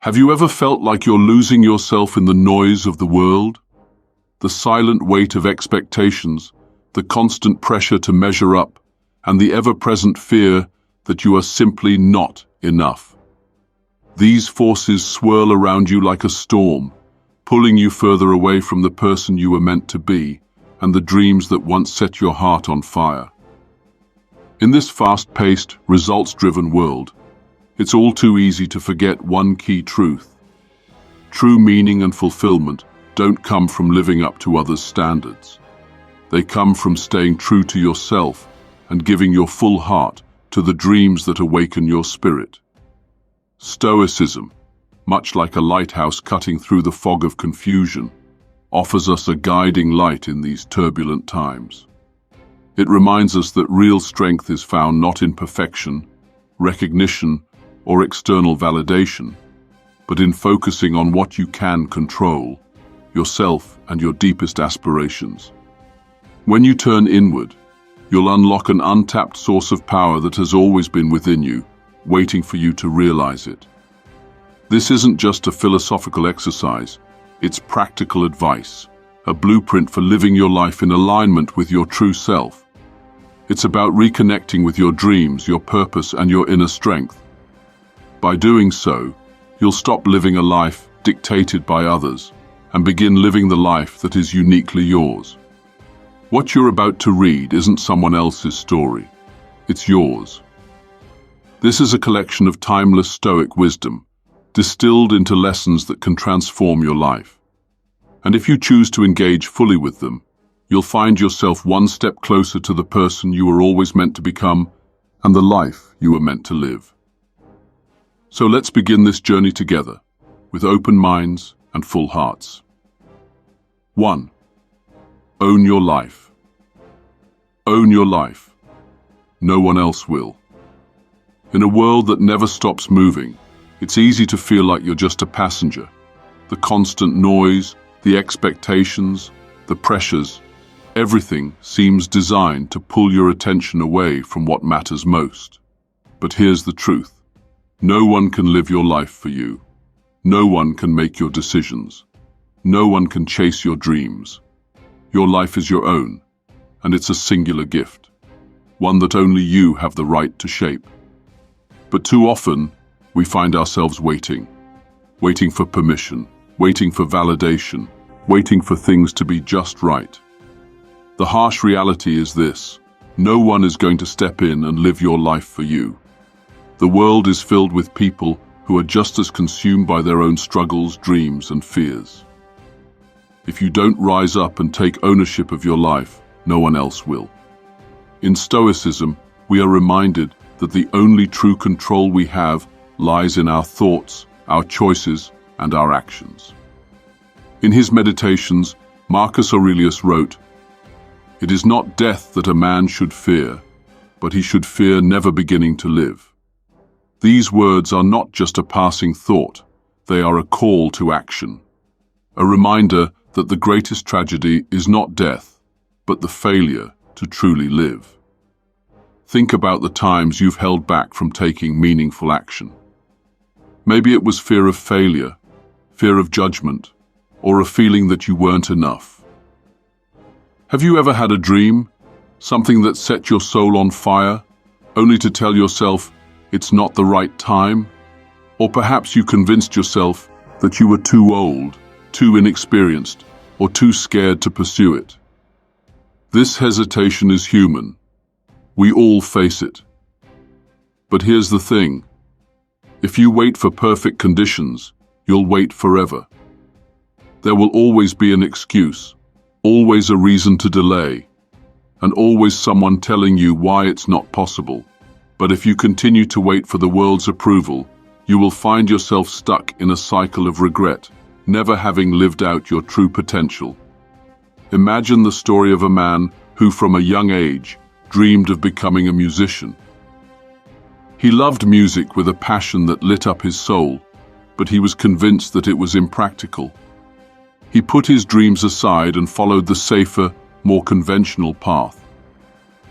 Have you ever felt like you're losing yourself in the noise of the world? The silent weight of expectations, the constant pressure to measure up, and the ever-present fear that you are simply not enough. These forces swirl around you like a storm, pulling you further away from the person you were meant to be and the dreams that once set your heart on fire. In this fast-paced, results-driven world, it's all too easy to forget one key truth. True meaning and fulfillment don't come from living up to others' standards. They come from staying true to yourself and giving your full heart to the dreams that awaken your spirit. Stoicism, much like a lighthouse cutting through the fog of confusion, offers us a guiding light in these turbulent times. It reminds us that real strength is found not in perfection, recognition, or external validation, but in focusing on what you can control, yourself and your deepest aspirations. When you turn inward, you'll unlock an untapped source of power that has always been within you, waiting for you to realize it. This isn't just a philosophical exercise, it's practical advice, a blueprint for living your life in alignment with your true self. It's about reconnecting with your dreams, your purpose, and your inner strength. By doing so, you'll stop living a life dictated by others and begin living the life that is uniquely yours. What you're about to read isn't someone else's story, it's yours. This is a collection of timeless Stoic wisdom, distilled into lessons that can transform your life. And if you choose to engage fully with them, you'll find yourself one step closer to the person you were always meant to become and the life you were meant to live. So let's begin this journey together, with open minds and full hearts. 1. Own your life. Own your life. No one else will. In a world that never stops moving, it's easy to feel like you're just a passenger. The constant noise, the expectations, the pressures, everything seems designed to pull your attention away from what matters most. But here's the truth. No one can live your life for you. No one can make your decisions. No one can chase your dreams. Your life is your own, and it's a singular gift, one that only you have the right to shape. But too often, we find ourselves waiting for permission, waiting for validation, waiting for things to be just right. The harsh reality is this: no one is going to step in and live your life for you. The world is filled with people who are just as consumed by their own struggles, dreams, and fears. If you don't rise up and take ownership of your life, no one else will. In Stoicism, we are reminded that the only true control we have lies in our thoughts, our choices, and our actions. In his Meditations, Marcus Aurelius wrote, "It is not death that a man should fear, but he should fear never beginning to live." These words are not just a passing thought, they are a call to action. A reminder that the greatest tragedy is not death, but the failure to truly live. Think about the times you've held back from taking meaningful action. Maybe it was fear of failure, fear of judgment, or a feeling that you weren't enough. Have you ever had a dream, something that set your soul on fire, only to tell yourself it's not the right time? Or perhaps you convinced yourself that you were too old, too inexperienced, or too scared to pursue it. This hesitation is human. We all face it. But here's the thing. If you wait for perfect conditions, you'll wait forever. There will always be an excuse, always a reason to delay, and always someone telling you why it's not possible. But if you continue to wait for the world's approval, you will find yourself stuck in a cycle of regret, never having lived out your true potential. Imagine the story of a man who, from a young age, dreamed of becoming a musician. He loved music with a passion that lit up his soul, but he was convinced that it was impractical. He put his dreams aside and followed the safer, more conventional path.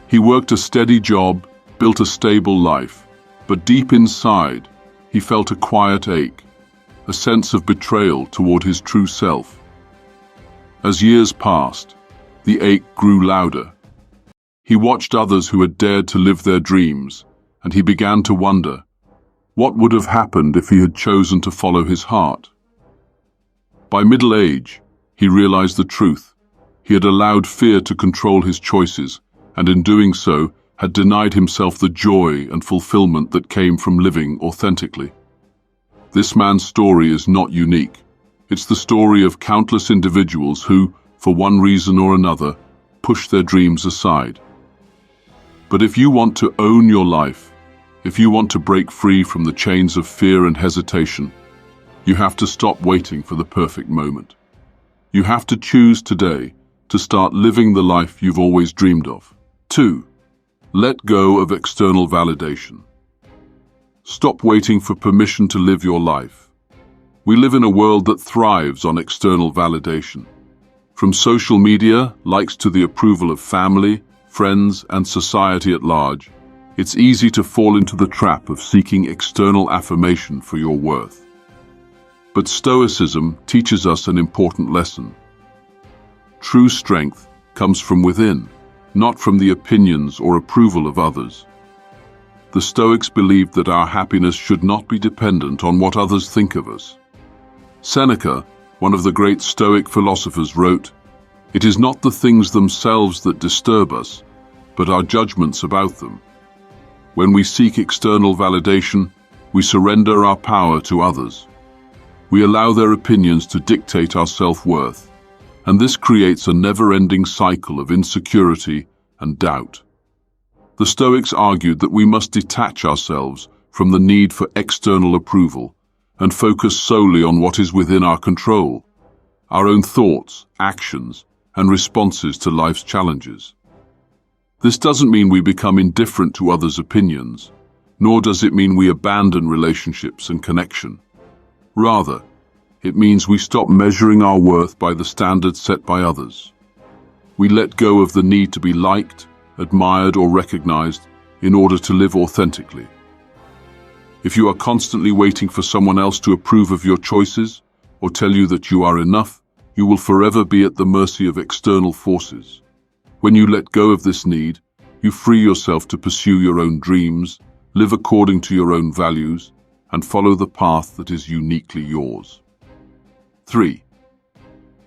He worked a steady job, built a stable life, but deep inside, he felt a quiet ache. a sense of betrayal toward his true self. As years passed, the ache grew louder. He watched others who had dared to live their dreams, and he began to wonder, what would have happened if he had chosen to follow his heart? By middle age, he realized the truth. He had allowed fear to control his choices, and in doing so, had denied himself the joy and fulfillment that came from living authentically. This man's story is not unique. It's the story of countless individuals who, for one reason or another, push their dreams aside. But if you want to own your life, if you want to break free from the chains of fear and hesitation, you have to stop waiting for the perfect moment. You have to choose today to start living the life you've always dreamed of. 2. Let go of external validation. Stop waiting for permission to live your life. We live in a world that thrives on external validation. From social media, likes to the approval of family, friends, and society at large, it's easy to fall into the trap of seeking external affirmation for your worth. But Stoicism teaches us an important lesson. True strength comes from within, not from the opinions or approval of others. The Stoics believed that our happiness should not be dependent on what others think of us. Seneca, one of the great Stoic philosophers, wrote, "It is not the things themselves that disturb us, but our judgments about them." When we seek external validation, we surrender our power to others. We allow their opinions to dictate our self-worth, and this creates a never-ending cycle of insecurity and doubt. The Stoics argued that we must detach ourselves from the need for external approval and focus solely on what is within our control, our own thoughts, actions, and responses to life's challenges. This doesn't mean we become indifferent to others' opinions, nor does it mean we abandon relationships and connection. Rather, it means we stop measuring our worth by the standards set by others. We let go of the need to be liked, admired, or recognized in order to live authentically. If you are constantly waiting for someone else to approve of your choices or tell you that you are enough, you will forever be at the mercy of external forces. When you let go of this need, you free yourself to pursue your own dreams, live according to your own values, and follow the path that is uniquely yours. 3.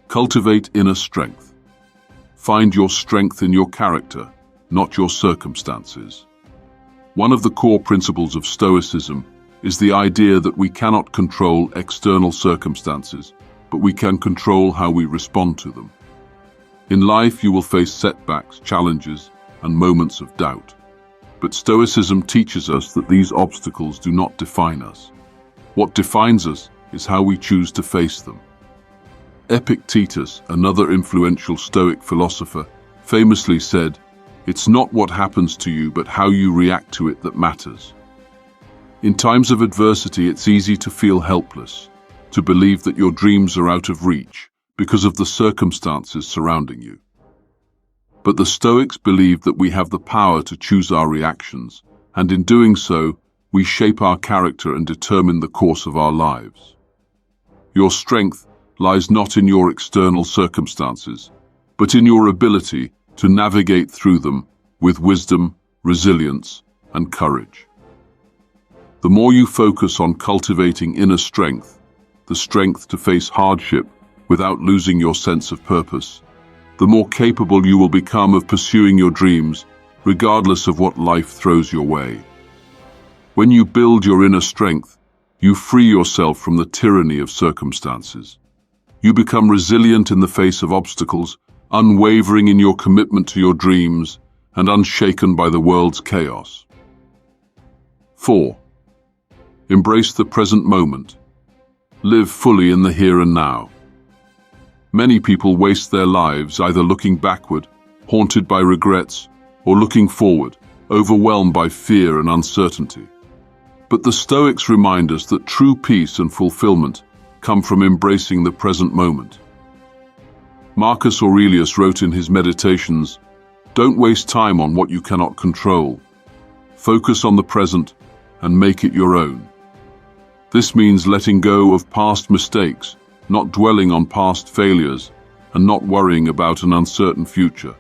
Cultivate inner strength. Find your strength in your character, not your circumstances. One of the core principles of Stoicism is the idea that we cannot control external circumstances, but we can control how we respond to them. In life, you will face setbacks, challenges, and moments of doubt. But Stoicism teaches us that these obstacles do not define us. What defines us is how we choose to face them. Epictetus, another influential Stoic philosopher, famously said, "It's not what happens to you, but how you react to it that matters." In times of adversity, it's easy to feel helpless, to believe that your dreams are out of reach because of the circumstances surrounding you. But the Stoics believe that we have the power to choose our reactions, and in doing so, we shape our character and determine the course of our lives. Your strength lies not in your external circumstances, but in your ability to navigate through them with wisdom, resilience, and courage. The more you focus on cultivating inner strength, the strength to face hardship without losing your sense of purpose, the more capable you will become of pursuing your dreams, regardless of what life throws your way. When you build your inner strength, you free yourself from the tyranny of circumstances. You become resilient in the face of obstacles, unwavering in your commitment to your dreams, and unshaken by the world's chaos. 4. Embrace the present moment. Live fully in the here and now. Many people waste their lives either looking backward, haunted by regrets, or looking forward, overwhelmed by fear and uncertainty. But the Stoics remind us that true peace and fulfillment come from embracing the present moment. Marcus Aurelius wrote in his Meditations, "Don't waste time on what you cannot control. Focus on the present and make it your own." This means letting go of past mistakes, not dwelling on past failures, and not worrying about an uncertain future.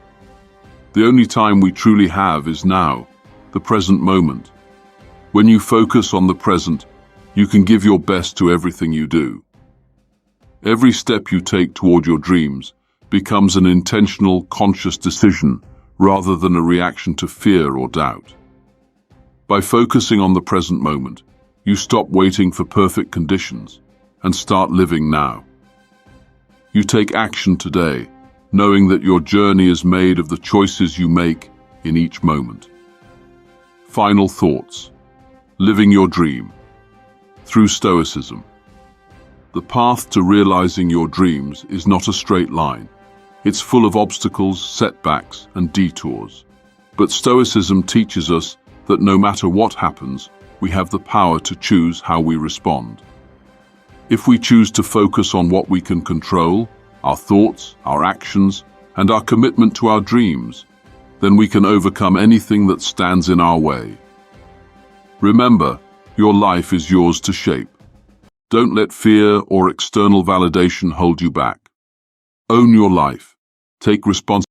The only time we truly have is now, the present moment. When you focus on the present, you can give your best to everything you do. Every step you take toward your dreams becomes an intentional, conscious decision rather than a reaction to fear or doubt. By focusing on the present moment, you stop waiting for perfect conditions and start living now. You take action today, knowing that your journey is made of the choices you make in each moment. Final thoughts. Living your dream. Through Stoicism. The path to realizing your dreams is not a straight line. It's full of obstacles, setbacks, and detours. But Stoicism teaches us that no matter what happens, we have the power to choose how we respond. If we choose to focus on what we can control, our thoughts, our actions, and our commitment to our dreams, then we can overcome anything that stands in our way. Remember, your life is yours to shape. Don't let fear or external validation hold you back. Own your life. Take responsibility.